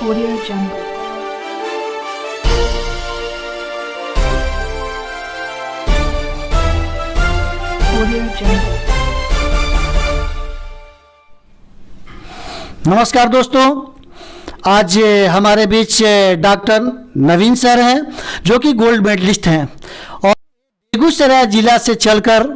Audio Jungle. Audio Jungle. नमस्कार दोस्तों, आज हमारे बीच डॉक्टर नवीन सर हैं जो कि गोल्ड मेडलिस्ट हैं और बेगूसराय जिला से चलकर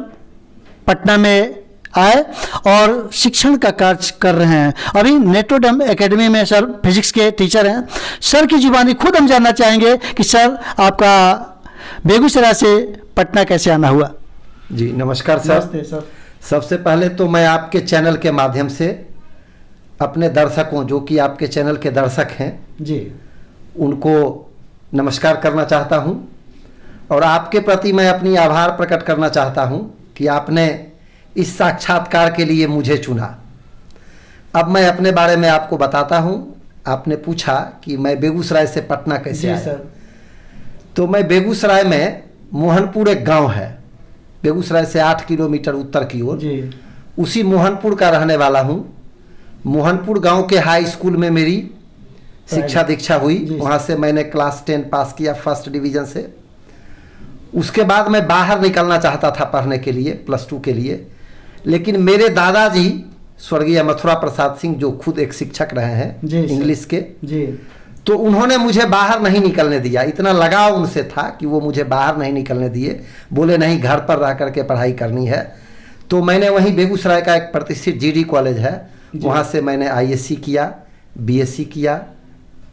पटना में आए और शिक्षण का कार्य कर रहे हैं। अभी नेटोडम एकेडमी में सर फिजिक्स के टीचर हैं। सर की जुबानी खुद हम जानना चाहेंगे कि सर आपका बेगूसराय से पटना कैसे आना हुआ। जी नमस्कार सर। नमस्ते सर। सबसे पहले तो मैं आपके चैनल के माध्यम से अपने दर्शकों, जो कि आपके चैनल के दर्शक हैं जी, उनको नमस्कार करना चाहता हूं और आपके प्रति मैं अपनी आभार प्रकट करना चाहता हूं कि आपने इस साक्षात्कार के लिए मुझे चुना। अब मैं अपने बारे में आपको बताता हूं। आपने पूछा कि मैं बेगूसराय से पटना कैसे आया। सर। तो मैं बेगूसराय में मोहनपुर एक गांव है, बेगूसराय से 8 किलोमीटर उत्तर की ओर, उसी मोहनपुर का रहने वाला हूं। मोहनपुर गांव के हाई स्कूल में मेरी शिक्षा दीक्षा हुई। वहां से मैंने क्लास 10 पास किया फर्स्ट डिवीजन से। उसके बाद मैं बाहर निकलना चाहता था पढ़ने के लिए, +2 के लिए, लेकिन मेरे दादाजी स्वर्गीय मथुरा प्रसाद सिंह, जो खुद एक शिक्षक रहे हैं इंग्लिश के, तो उन्होंने मुझे बाहर नहीं निकलने दिया। इतना लगाव उनसे था कि वो मुझे बाहर नहीं निकलने दिए। बोले नहीं, घर पर रह करके पढ़ाई करनी है। तो मैंने वहीं बेगूसराय का एक प्रतिष्ठित GD कॉलेज है, वहाँ से मैंने ISC किया, BSc किया,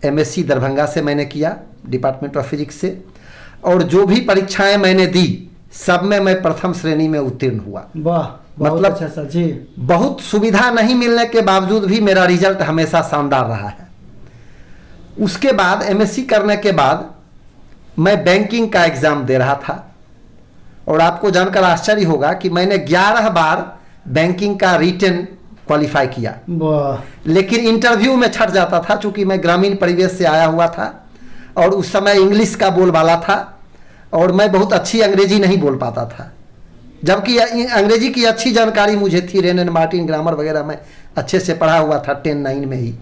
MSc दरभंगा से मैंने किया डिपार्टमेंट ऑफ फिजिक्स से, और जो भी परीक्षाएं मैंने दी सब में मैं प्रथम श्रेणी में उत्तीर्ण हुआ। वाह, मतलब अच्छा सर जी। बहुत सुविधा नहीं मिलने के बावजूद भी मेरा रिजल्ट हमेशा शानदार रहा है। उसके बाद MSc करने के बाद मैं बैंकिंग का एग्जाम दे रहा था और आपको जानकर आश्चर्य होगा कि मैंने 11 बार बैंकिंग का रिटन क्वालिफाई किया, लेकिन इंटरव्यू में छट जाता था। चूंकि मैं ग्रामीण परिवेश से आया हुआ था और उस समय इंग्लिश का बोलबाला था और मैं बहुत अच्छी अंग्रेजी नहीं बोल पाता था, जबकि अंग्रेजी की अच्छी जानकारी मुझे थी। रेन एंड मार्टिन ग्रामर वगैरह मैं अच्छे से पढ़ा हुआ था 10-9 में ही,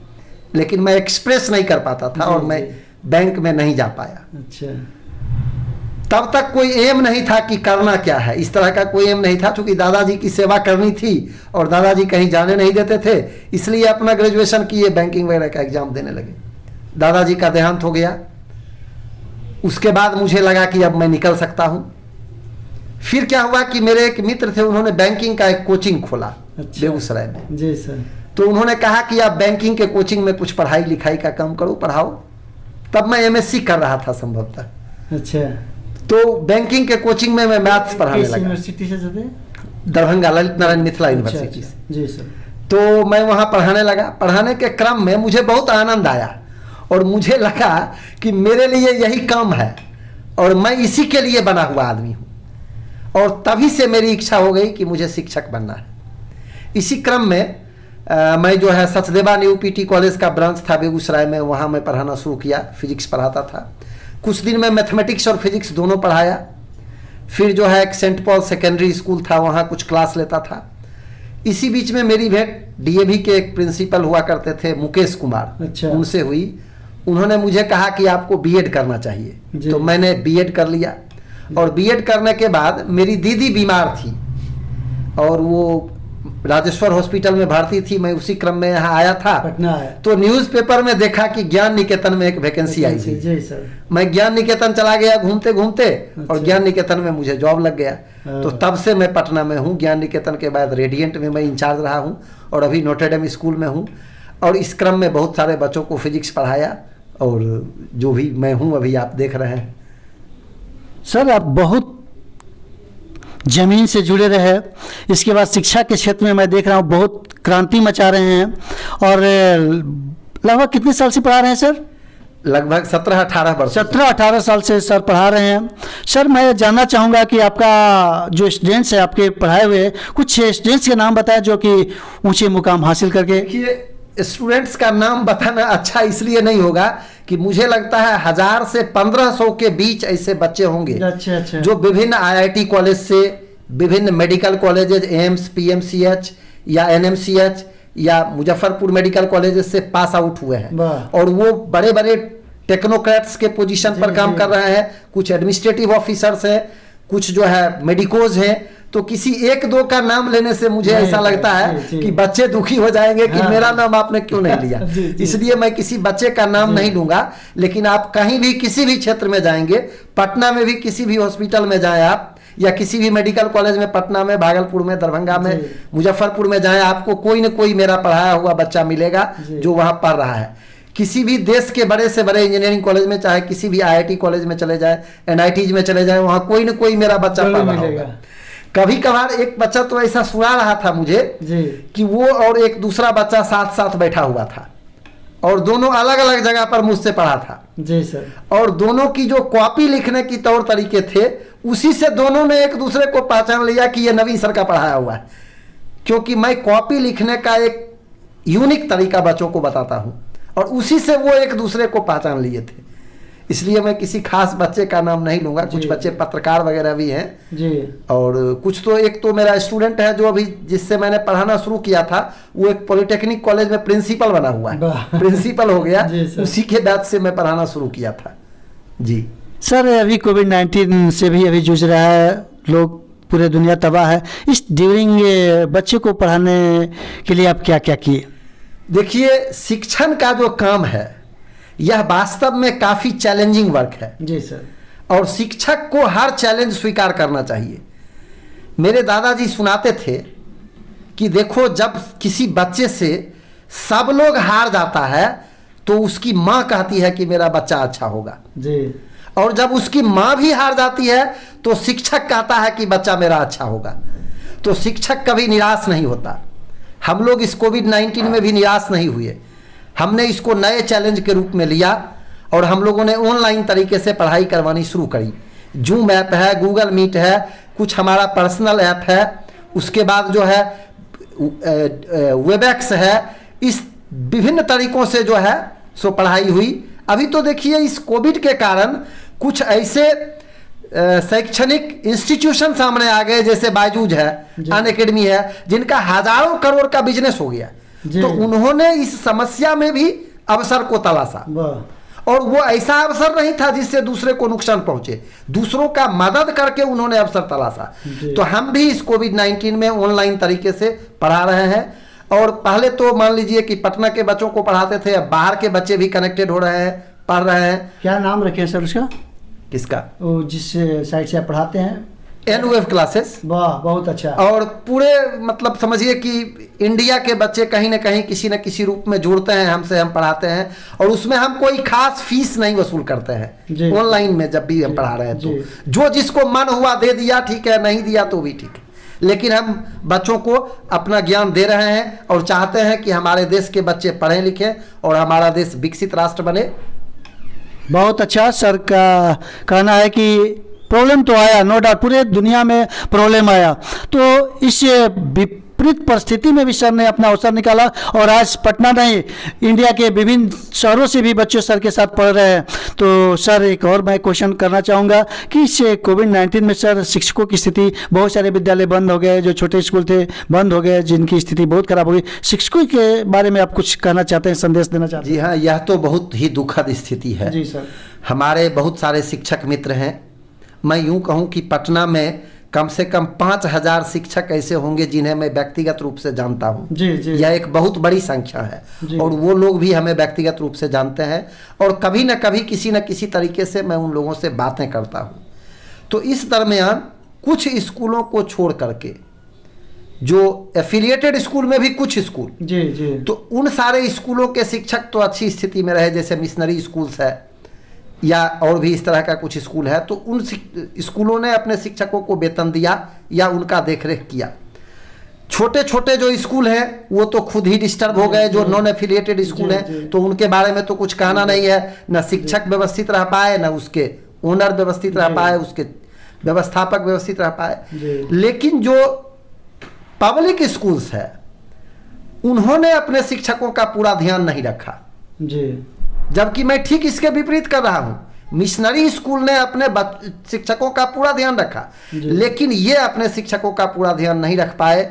लेकिन मैं एक्सप्रेस नहीं कर पाता था और मैं बैंक में नहीं जा पाया। अच्छा। तब तक कोई एम नहीं था कि करना क्या है, इस तरह का कोई एम नहीं था। क्योंकि दादाजी की सेवा करनी थी और दादाजी कहीं जाने नहीं देते थे, इसलिए अपना ग्रेजुएशन किए, बैंकिंग वगैरह का एग्जाम देने लगे। दादाजी का देहांत हो गया। उसके बाद मुझे लगा कि अब मैं निकल सकता हूं। फिर क्या हुआ कि मेरे एक मित्र थे, उन्होंने बैंकिंग का एक कोचिंग खोला बेगूसराय में। जी सर। तो उन्होंने कहा कि आप बैंकिंग के कोचिंग में कुछ पढ़ाई लिखाई का काम करो, पढ़ाओ। तब मैं MSc कर रहा था संभवतः। अच्छा। तो बैंकिंग के कोचिंग में मैं मैथ्स पढ़ाने लगा। यूनिवर्सिटी से जाते? दरभंगा ललित नारायण मिथिला यूनिवर्सिटी से। जी सर। तो मैं वहाँ पढ़ाने लगा। पढ़ाने के क्रम में मुझे बहुत आनंद आया और मुझे लगा कि मेरे लिए यही काम है और मैं इसी के लिए बना हुआ आदमी हूँ। और तभी से मेरी इच्छा हो गई कि मुझे शिक्षक बनना है। इसी क्रम में मैं जो है सचदेवा न्यू PT कॉलेज का ब्रांच था बेगूसराय में, वहाँ मैं पढ़ाना शुरू किया। फिजिक्स पढ़ाता था। कुछ दिन में मैथमेटिक्स और फिजिक्स दोनों पढ़ाया। फिर जो है एक सेंट पॉल सेकेंडरी स्कूल था, वहाँ कुछ क्लास लेता था। इसी बीच में मेरी भेंट DAV के एक प्रिंसिपल हुआ करते थे, मुकेश कुमार। अच्छा। उनसे हुई। उन्होंने मुझे कहा कि आपको B.Ed करना चाहिए। तो मैंने B.Ed कर लिया और B.Ed करने के बाद मेरी दीदी बीमार थी और वो राजेश्वर हॉस्पिटल में भर्ती थी। मैं उसी क्रम में यहाँ आया था, पटना आया। तो न्यूज़पेपर में देखा कि ज्ञान निकेतन में एक वैकेंसी आई थी। जी सर। मैं ज्ञान निकेतन चला गया घूमते घूमते। अच्छा। और ज्ञान निकेतन में मुझे जॉब लग गया। तो तब से मैं पटना में हूँ। ज्ञान निकेतन के बाद रेडियंट में मैं इंचार्ज रहा हूँ और अभी नोटेडम स्कूल में हूँ। और इस क्रम में बहुत सारे बच्चों को फिजिक्स पढ़ाया और जो भी मैं हूँ अभी आप देख रहे हैं। सर आप बहुत जमीन से जुड़े रहे, इसके बाद शिक्षा के क्षेत्र में मैं देख रहा हूँ बहुत क्रांति मचा रहे हैं। और लगभग कितने साल से पढ़ा रहे हैं सर? लगभग 17-18 वर्ष। 17-18 साल से सर पढ़ा रहे हैं। सर मैं जानना चाहूँगा कि आपका जो स्टूडेंट्स है आपके पढ़ाए हुए, कुछ स्टूडेंट्स के नाम बताएं जो कि ऊंचे मुकाम हासिल करके। देखिए, स्टूडेंट्स का नाम बताना अच्छा इसलिए नहीं होगा कि मुझे लगता है 1000 से 1500 के बीच ऐसे बच्चे होंगे। अच्छा। जो विभिन्न IIT कॉलेज से, विभिन्न मेडिकल कॉलेजेज, एम्स, PMCH या NMCH या मुजफ्फरपुर मेडिकल कॉलेज से पास आउट हुए हैं वाह। और वो बड़े बड़े टेक्नोक्रेट्स के पोजीशन पर काम कर रहे हैं, कुछ एडमिनिस्ट्रेटिव ऑफिसर्स हैं, कुछ जो है मेडिकोज हैं। तो किसी एक दो का नाम लेने से मुझे ऐसा लगता है कि बच्चे दुखी हो जाएंगे कि मेरा नाम आपने क्यों नहीं लिया। इसलिए मैं किसी बच्चे का नाम नहीं लूंगा। लेकिन आप कहीं भी किसी भी क्षेत्र में जाएंगे, पटना में भी किसी भी हॉस्पिटल में जाएं आप, या किसी भी मेडिकल कॉलेज में, पटना में, भागलपुर में, दरभंगा में, मुजफ्फरपुर में जाएं, आपको कोई न कोई मेरा पढ़ाया हुआ बच्चा मिलेगा जो वहां पढ़ रहा है। किसी भी देश के बड़े से बड़े इंजीनियरिंग कॉलेज में, चाहे किसी भी IIT कॉलेज में चले जाए, NITs में चले जाए, वहां कोई न कोई मेरा बच्चा पढ़ रहा होगा। कभी कभार एक बच्चा तो ऐसा सुना रहा था मुझे कि वो और एक दूसरा बच्चा साथ साथ बैठा हुआ था और दोनों अलग अलग जगह पर मुझसे पढ़ा था जी सर। और दोनों की जो कॉपी लिखने की तौर तरीके थे, उसी से दोनों ने एक दूसरे को पहचान लिया कि ये नवीन सर का पढ़ाया हुआ है। क्योंकि मैं कॉपी लिखने का एक यूनिक तरीका बच्चों को बताता हूं और उसी से वो एक दूसरे को पहचान लिए थे। इसलिए मैं किसी खास बच्चे का नाम नहीं लूंगा। कुछ बच्चे पत्रकार वगैरह भी हैं जी, और कुछ तो, एक तो मेरा स्टूडेंट है जो अभी जिससे मैंने पढ़ाना शुरू किया था, वो एक पॉलिटेक्निक कॉलेज में प्रिंसिपल बना हुआ है, प्रिंसिपल हो गया। उसी के बाद से मैं पढ़ाना शुरू किया था जी। सर अभी कोविड-19 से भी अभी जूझ रहा है, लोग पूरे दुनिया तबाह है। इस ड्यूरिंग बच्चे को पढ़ाने के लिए आप क्या क्या किए? देखिए, शिक्षण का जो काम है यह वास्तव में काफी चैलेंजिंग वर्क है जी सर, और शिक्षक को हर चैलेंज स्वीकार करना चाहिए। मेरे दादाजी सुनाते थे कि देखो, जब किसी बच्चे से सब लोग हार जाता है तो उसकी माँ कहती है कि मेरा बच्चा अच्छा होगा जी, और जब उसकी माँ भी हार जाती है तो शिक्षक कहता है कि बच्चा मेरा अच्छा होगा। तो शिक्षक कभी निराश नहीं होता। हम लोग इस कोविड-19 में भी निराश नहीं हुए। हमने इसको नए चैलेंज के रूप में लिया और हम लोगों ने ऑनलाइन तरीके से पढ़ाई करवानी शुरू करी। जूम ऐप है, गूगल मीट है, कुछ हमारा पर्सनल ऐप है, उसके बाद जो है वेबएक्स है। इस विभिन्न तरीकों से जो है सो पढ़ाई हुई। अभी तो देखिए, इस कोविड के कारण कुछ ऐसे शैक्षणिक इंस्टीट्यूशन सामने आ गए, जैसे बायजूस है, अनअकैडमी है, जिनका हजारों करोड़ का बिजनेस हो गया। तो उन्होंने इस समस्या में भी अवसर को तलाशा, और वो ऐसा अवसर नहीं था जिससे दूसरे को नुकसान पहुंचे, दूसरों का मदद करके उन्होंने अवसर तलाशा। तो हम भी इस कोविड-19 में ऑनलाइन तरीके से पढ़ा रहे हैं। और पहले तो मान लीजिए कि पटना के बच्चों को पढ़ाते थे, अब बाहर के बच्चे भी कनेक्टेड हो रहे हैं, पढ़ रहे हैं। क्या नाम रखे हैं सर उसका? किसका? वो जिस साइट से आप पढ़ाते हैं? NWave classes. वाह, बहुत अच्छा। और पूरे मतलब समझिए कि इंडिया के बच्चे कहीं ना कहीं किसी न किसी रूप में जुड़ते हैं हमसे, हम पढ़ाते हैं और उसमें हम कोई खास फीस नहीं वसूल करते हैं। ऑनलाइन में जब भी हम पढ़ा रहे हैं तो जो जिसको मन हुआ दे दिया, ठीक है, नहीं दिया तो भी ठीक है। लेकिन हम बच्चों को अपना ज्ञान दे रहे हैं और चाहते हैं कि हमारे देश के बच्चे पढ़ें लिखें और हमारा देश विकसित राष्ट्र बने। बहुत अच्छा। सर का कहना है कि प्रॉब्लम तो आया, नो डाउट, पूरे दुनिया में प्रॉब्लम आया, तो इस विपरीत परिस्थिति में भी सर ने अपना अवसर निकाला और आज पटना नहीं, इंडिया के विभिन्न शहरों से भी बच्चे सर के साथ पढ़ रहे हैं। तो सर एक और मैं क्वेश्चन करना चाहूँगा कि इस कोविड-19 में सर शिक्षकों की स्थिति, बहुत सारे विद्यालय बंद हो गए, जो छोटे स्कूल थे बंद हो गए, जिनकी स्थिति बहुत खराब हो गई। शिक्षकों के बारे में आप कुछ कहना चाहते हैं, संदेश देना चाहते हैं? जी हाँ, यह तो बहुत ही दुखद स्थिति है जी सर। हमारे बहुत सारे शिक्षक मित्र हैं। मैं यूं कहूं कि पटना में कम से कम 5000 शिक्षक ऐसे होंगे जिन्हें मैं व्यक्तिगत रूप से जानता हूं। जी जी, यह एक बहुत बड़ी संख्या है और वो लोग भी हमें व्यक्तिगत रूप से जानते हैं और कभी न कभी किसी न किसी तरीके से मैं उन लोगों से बातें करता हूं। तो इस दरमियान कुछ स्कूलों को छोड़ करके, जो एफिलिएटेड स्कूल में भी कुछ स्कूल, जी जी, तो उन सारे स्कूलों के शिक्षक तो अच्छी स्थिति में रहे, जैसे मिशनरी स्कूल्स है या और भी इस तरह का कुछ स्कूल है। तो उन स्कूलों ने अपने शिक्षकों को वेतन दिया या उनका देखरेख किया। छोटे छोटे जो स्कूल हैं वो तो खुद ही डिस्टर्ब हो गए, जो नॉन एफिलिएटेड स्कूल हैं, तो उनके बारे में तो कुछ कहना नहीं है। न शिक्षक व्यवस्थित रह पाए, न उसके ओनर व्यवस्थित रह पाए, उसके व्यवस्थापक व्यवस्थित रह पाए। लेकिन जो पब्लिक स्कूल्स है उन्होंने अपने शिक्षकों का पूरा ध्यान नहीं रखा जी, जबकि मैं ठीक इसके विपरीत कर रहा हूं। मिशनरी स्कूल ने अपने शिक्षकों का पूरा ध्यान रखा, लेकिन ये अपने शिक्षकों का पूरा ध्यान नहीं रख पाए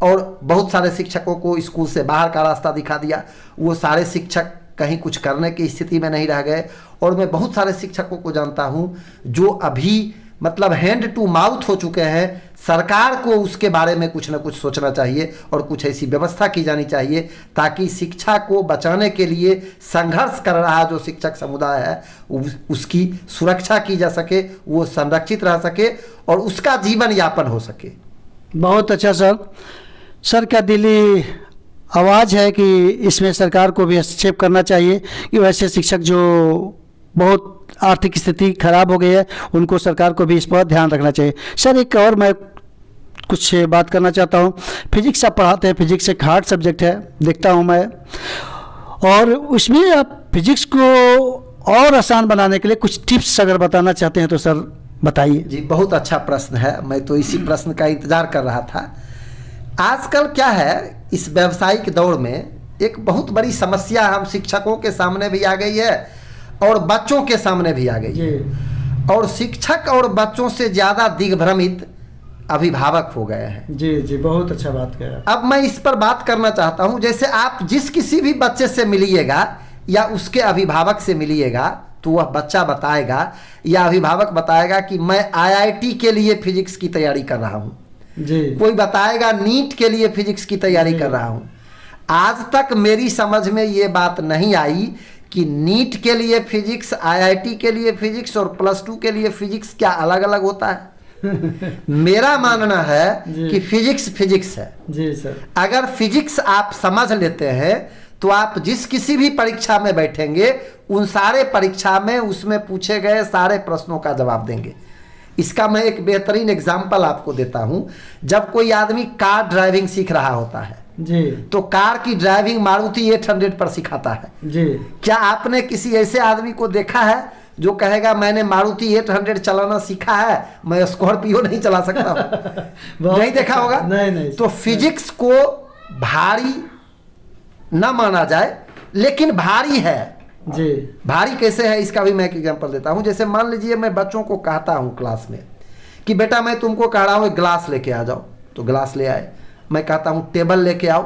और बहुत सारे शिक्षकों को स्कूल से बाहर का रास्ता दिखा दिया। वो सारे शिक्षक कहीं कुछ करने की स्थिति में नहीं रह गए। और मैं बहुत सारे शिक्षकों को जानता हूं जो अभी मतलब हैंड टू माउथ हो चुके हैं। सरकार को उसके बारे में कुछ ना कुछ सोचना चाहिए और कुछ ऐसी व्यवस्था की जानी चाहिए ताकि शिक्षा को बचाने के लिए संघर्ष कर रहा जो शिक्षक समुदाय है उसकी सुरक्षा की जा सके, वो संरक्षित रह सके और उसका जीवन यापन हो सके। बहुत अच्छा सर। सर क्या दिली आवाज़ है कि इसमें सरकार को भी हस्तक्षेप करना चाहिए कि वैसे शिक्षक जो बहुत आर्थिक स्थिति खराब हो गई है उनको सरकार को भी इस पर ध्यान रखना चाहिए। सर एक और मैं कुछ बात करना चाहता हूँ। फिजिक्स आप पढ़ाते हैं, फिजिक्स एक हार्ड सब्जेक्ट है देखता हूँ मैं, और उसमें आप फिजिक्स को और आसान बनाने के लिए कुछ टिप्स अगर बताना चाहते हैं तो सर बताइए। जी बहुत अच्छा प्रश्न है, मैं तो इसी प्रश्न का इंतजार कर रहा था। आजकल क्या है, इस व्यावसायिक दौर में एक बहुत बड़ी समस्या हम शिक्षकों के सामने भी आ गई है और बच्चों के सामने भी आ गई है। और शिक्षक और बच्चों से ज़्यादा दिग्भ्रमित अभिभावक हो गए हैं। जी जी बहुत अच्छा बात कहा। अब मैं इस पर बात करना चाहता हूं। जैसे आप जिस किसी भी बच्चे से मिलिएगा या उसके अभिभावक से मिलिएगा तो वह बच्चा बताएगा या अभिभावक बताएगा कि मैं IIT के लिए फिजिक्स की तैयारी कर रहा हूं। जी। कोई बताएगा नीट के लिए फिजिक्स की तैयारी कर रहा हूं। आज तक मेरी समझ में ये बात नहीं आई कि नीट के लिए फिजिक्स, IIT के लिए फिजिक्स और +2 के लिए फिजिक्स क्या अलग अलग होता है। मेरा मानना है कि फिजिक्स फिजिक्स है। जी सर। अगर फिजिक्स आप समझ लेते हैं तो आप जिस किसी भी परीक्षा में बैठेंगे उन सारे परीक्षा में उसमें पूछे गए सारे प्रश्नों का जवाब देंगे। इसका मैं एक बेहतरीन एग्जाम्पल आपको देता हूं। जब कोई आदमी कार ड्राइविंग सीख रहा होता है जी तो कार की ड्राइविंग मारुति 800 पर सिखाता है। जी। क्या आपने किसी ऐसे आदमी को देखा है जो कहेगा मैंने मारुति 800 चलाना सीखा है, मैं स्कॉर्पियो नहीं चला सकता? नहीं देखा होगा। नहीं। तो फिजिक्स को भारी न माना जाए लेकिन भारी है। जी। भारी कैसे है इसका भी मैं एक एग्जांपल देता हूं। जैसे मान लीजिए मैं बच्चों को कहता हूं क्लास में कि बेटा मैं तुमको कह रहा हूं एक गिलास लेके आ जाओ, तो गिलास ले आए। मैं कहता हूं टेबल लेके आओ,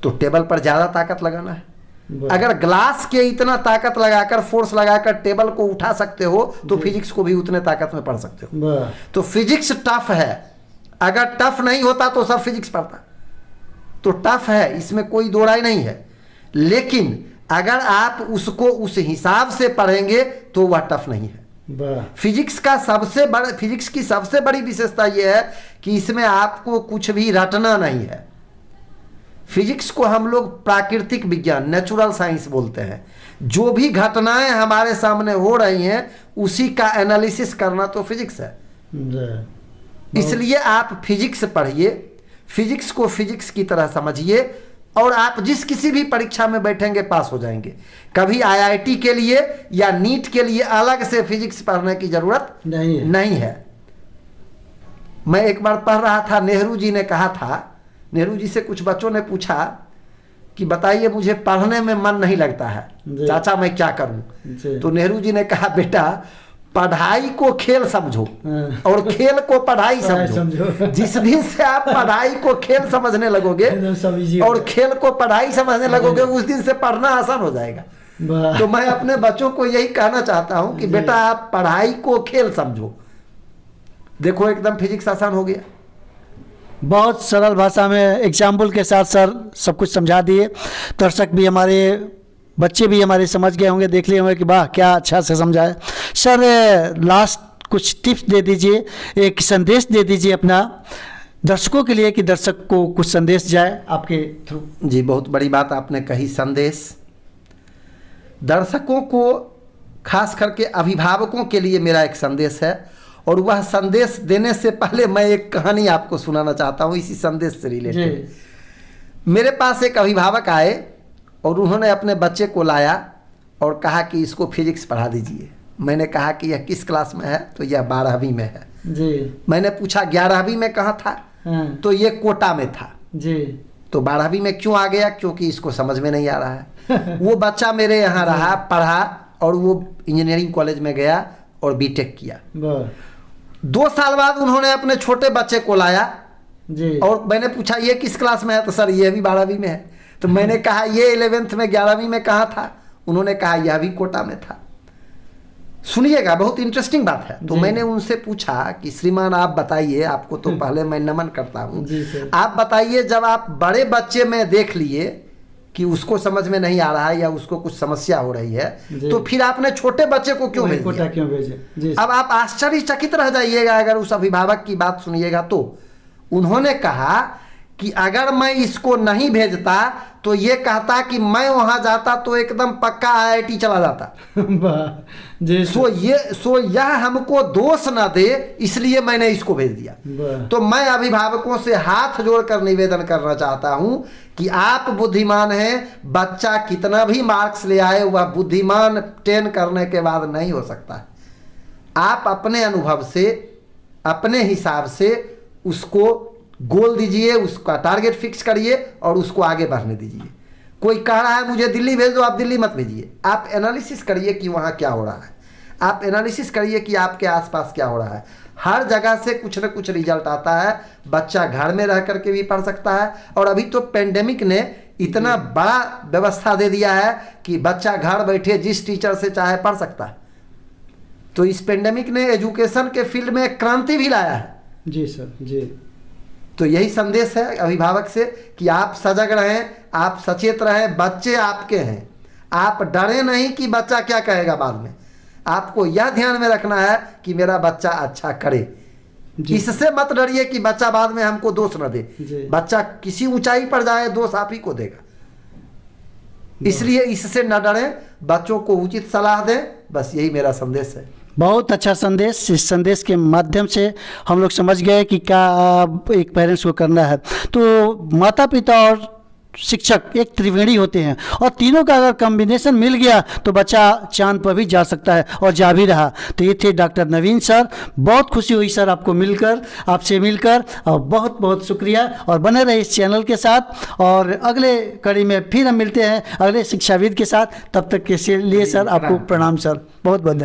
तो टेबल पर ज्यादा ताकत लगाना है। अगर ग्लास के इतना ताकत लगाकर फोर्स लगाकर टेबल को उठा सकते हो तो फिजिक्स को भी उतने ताकत में पढ़ सकते हो। तो फिजिक्स टफ है। अगर टफ नहीं होता तो सब फिजिक्स पढ़ता। तो टफ है, इसमें कोई दो राय नहीं है। लेकिन अगर आप उसको उस हिसाब से पढ़ेंगे तो वह टफ नहीं है। फिजिक्स की सबसे बड़ी विशेषता यह है कि इसमें आपको कुछ भी रटना नहीं है। फिजिक्स को हम लोग प्राकृतिक विज्ञान, नेचुरल साइंस बोलते हैं। जो भी घटनाएं हमारे सामने हो रही हैं उसी का एनालिसिस करना तो फिजिक्स है। इसलिए आप फिजिक्स पढ़िए, फिजिक्स को फिजिक्स की तरह समझिए और आप जिस किसी भी परीक्षा में बैठेंगे पास हो जाएंगे। कभी IIT के लिए या नीट के लिए अलग से फिजिक्स पढ़ने की जरूरत नहीं है। मैं एक बार पढ़ रहा था, नेहरू जी ने कहा था, नेहरू जी से कुछ बच्चों ने पूछा कि बताइए मुझे पढ़ने में मन नहीं लगता है चाचा, मैं क्या करूं? तो नेहरू जी ने कहा बेटा पढ़ाई को खेल समझो और खेल को पढ़ाई समझो। जिस दिन से आप पढ़ाई को खेल समझने लगोगे और खेल को पढ़ाई समझने लगोगे उस दिन से पढ़ना आसान हो जाएगा। तो मैं अपने बच्चों को यही कहना चाहता हूं कि बेटा आप पढ़ाई को खेल समझो। देखो एकदम फिजिक्स आसान हो गया। बहुत सरल भाषा में एग्जाम्पल के साथ सर सब कुछ समझा दिए। दर्शक भी हमारे, बच्चे भी हमारे समझ गए होंगे, देख लिए होंगे कि वाह क्या अच्छा से समझाए। सर लास्ट कुछ टिप्स दे दीजिए, एक संदेश दे दीजिए अपना दर्शकों के लिए कि दर्शक को कुछ संदेश जाए आपके थ्रू। जी बहुत बड़ी बात आपने कही। संदेश दर्शकों को, खास करके अभिभावकों के लिए मेरा एक संदेश है और वह संदेश देने से पहले मैं एक कहानी आपको सुनाना चाहता हूँ इसी संदेश से रिलेटेड। मेरे पास एक अभिभावक आए और उन्होंने अपने बच्चे को लाया और कहा कि इसको फिजिक्स पढ़ा दीजिए। मैंने कहा कि यह किस क्लास में है? तो यह 12वीं में है। जी। मैंने पूछा 11वीं में कहाँ था? तो ये कोटा में था। जी। तो 12वीं में क्यों आ गया? क्योंकि इसको समझ में नहीं आ रहा है। वो बच्चा मेरे यहाँ रहा, पढ़ा और वो इंजीनियरिंग कॉलेज में गया और बीटेक किया। 2 साल बाद उन्होंने अपने छोटे बच्चे को लाया जी। और मैंने पूछा ये किस क्लास में है, तो सर ये भी 12वीं में है। तो मैंने कहा ये 11th में 11वीं में कहाँ था? उन्होंने कहा यह भी कोटा में था। सुनिएगा, बहुत इंटरेस्टिंग बात है। तो जी। मैंने उनसे पूछा कि श्रीमान आप बताइए, आपको तो पहले मैं नमन करता हूँ, जी सर। आप बताइए जब आप बड़े बच्चे में देख लिए कि उसको समझ में नहीं आ रहा है या उसको कुछ समस्या हो रही है, जी। तो फिर आपने छोटे बच्चे को क्यों भेज कोटा दिया? क्यों भेजे? जी अब आप आश्चर्यचकित रह जाइएगा अगर उस अभिभावक की बात सुनिएगा तो। उन्होंने कहा कि अगर मैं इसको नहीं भेजता तो ये कहता कि मैं वहां जाता तो एकदम पक्का IIT चला जाता। वाह जी सो यह हमको दोष न दे, इसलिए मैंने इसको भेज दिया। वाह। तो मैं अभिभावकों से हाथ जोड़कर निवेदन करना चाहता हूं कि आप बुद्धिमान हैं, बच्चा कितना भी मार्क्स ले आए वह बुद्धिमान 10 करने के बाद नहीं हो सकता। आप अपने अनुभव से, अपने हिसाब से उसको गोल दीजिए, उसका टारगेट फिक्स करिए और उसको आगे बढ़ने दीजिए। कोई कह रहा है मुझे दिल्ली भेज दो, आप दिल्ली मत भेजिए। आप एनालिसिस करिए कि वहाँ क्या हो रहा है, आप एनालिसिस करिए कि आपके आसपास क्या हो रहा है। हर जगह से कुछ न कुछ रिजल्ट आता है। बच्चा घर में रह करके भी पढ़ सकता है, और अभी तो पेंडेमिक ने इतना बड़ा व्यवस्था दे दिया है कि बच्चा घर बैठे जिस टीचर से चाहे पढ़ सकता है। तो इस पेंडेमिक ने एजुकेशन के फील्ड में एक क्रांति भी लाया है। जी सर जी। तो यही संदेश है अभिभावक से कि आप सजग रहें, आप सचेत रहें। बच्चे आपके हैं, आप डरे नहीं कि बच्चा क्या कहेगा बाद में। आपको यह ध्यान में रखना है कि मेरा बच्चा अच्छा करे। इससे मत डरिए कि बच्चा बाद में हमको दोष न दे। बच्चा किसी ऊंचाई पर जाए दोष आप ही को देगा। इसलिए इससे न डरें, बच्चों को उचित सलाह दें। बस यही मेरा संदेश है। बहुत अच्छा संदेश। इस संदेश के माध्यम से हम लोग समझ गए कि क्या एक पेरेंट्स को करना है। तो माता पिता और शिक्षक एक त्रिवेणी होते हैं, और तीनों का अगर कॉम्बिनेशन मिल गया तो बच्चा चांद पर भी जा सकता है, और जा भी रहा। तो ये थे डॉक्टर नवीन सर। बहुत खुशी हुई सर आपको मिलकर, आपसे मिलकर, और बहुत बहुत शुक्रिया। और बने रहे इस चैनल के साथ, और अगले कड़ी में फिर हम मिलते हैं अगले शिक्षाविद के साथ। तब तक के लिए सर आपको प्रणाम सर, बहुत बहुत।